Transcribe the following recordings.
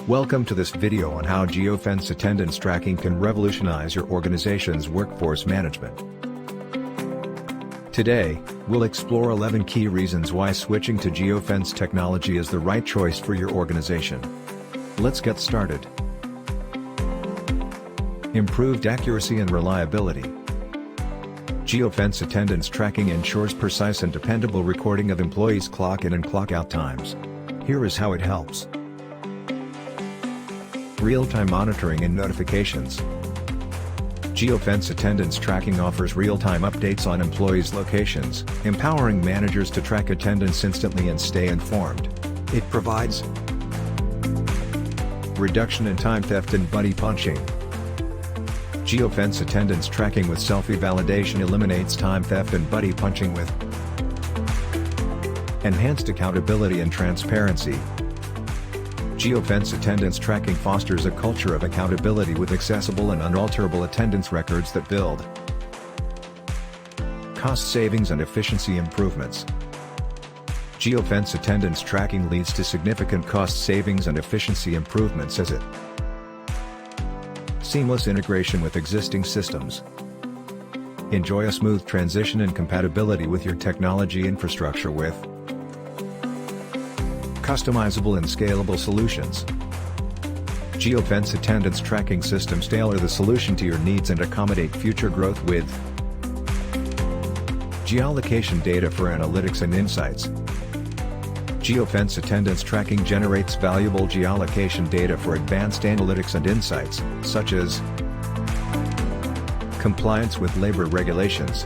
Welcome to this video on how Geofence Attendance Tracking can revolutionize your organization's workforce management. Today, we'll explore 11 key reasons why switching to Geofence technology is the right choice for your organization. Let's get started. Improved accuracy and reliability. Geofence Attendance Tracking ensures precise and dependable recording of employees' clock-in and clock-out times. Here is how it helps. Real-time monitoring and notifications. Geofence Attendance Tracking offers real-time updates on employees' locations, empowering managers to track attendance instantly and stay informed. It provides reduction in time theft and buddy punching. Geofence Attendance Tracking with selfie validation eliminates time theft and buddy punching with enhanced accountability and transparency. Geofence Attendance Tracking fosters a culture of accountability with accessible and unalterable attendance records that build cost savings and efficiency improvements. Geofence Attendance Tracking leads to significant cost savings and efficiency improvements as it seamless integration with existing systems. Enjoy a smooth transition and compatibility with your technology infrastructure with customizable and scalable solutions. Geofence Attendance Tracking systems tailor the solution to your needs and accommodate future growth with geolocation data for analytics and insights. Geofence Attendance Tracking generates valuable geolocation data for advanced analytics and insights, such as compliance with labor regulations.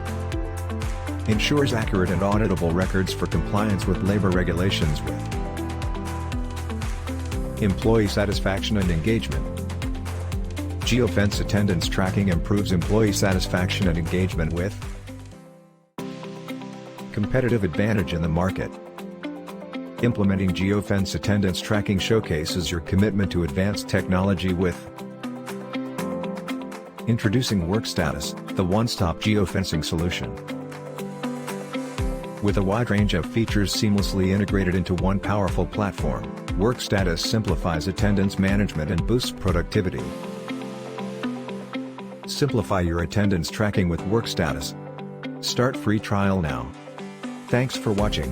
Ensures accurate and auditable records for compliance with labor regulations with employee satisfaction and engagement. Geofence Attendance Tracking improves employee satisfaction and engagement with competitive advantage in the market. Implementing Geofence Attendance Tracking showcases your commitment to advanced technology with introducing Workstatus, the one-stop geofencing solution. With a wide range of features seamlessly integrated into one powerful platform, Workstatus simplifies attendance management and boosts productivity. Simplify your attendance tracking with Workstatus. Start free trial now. Thanks for watching.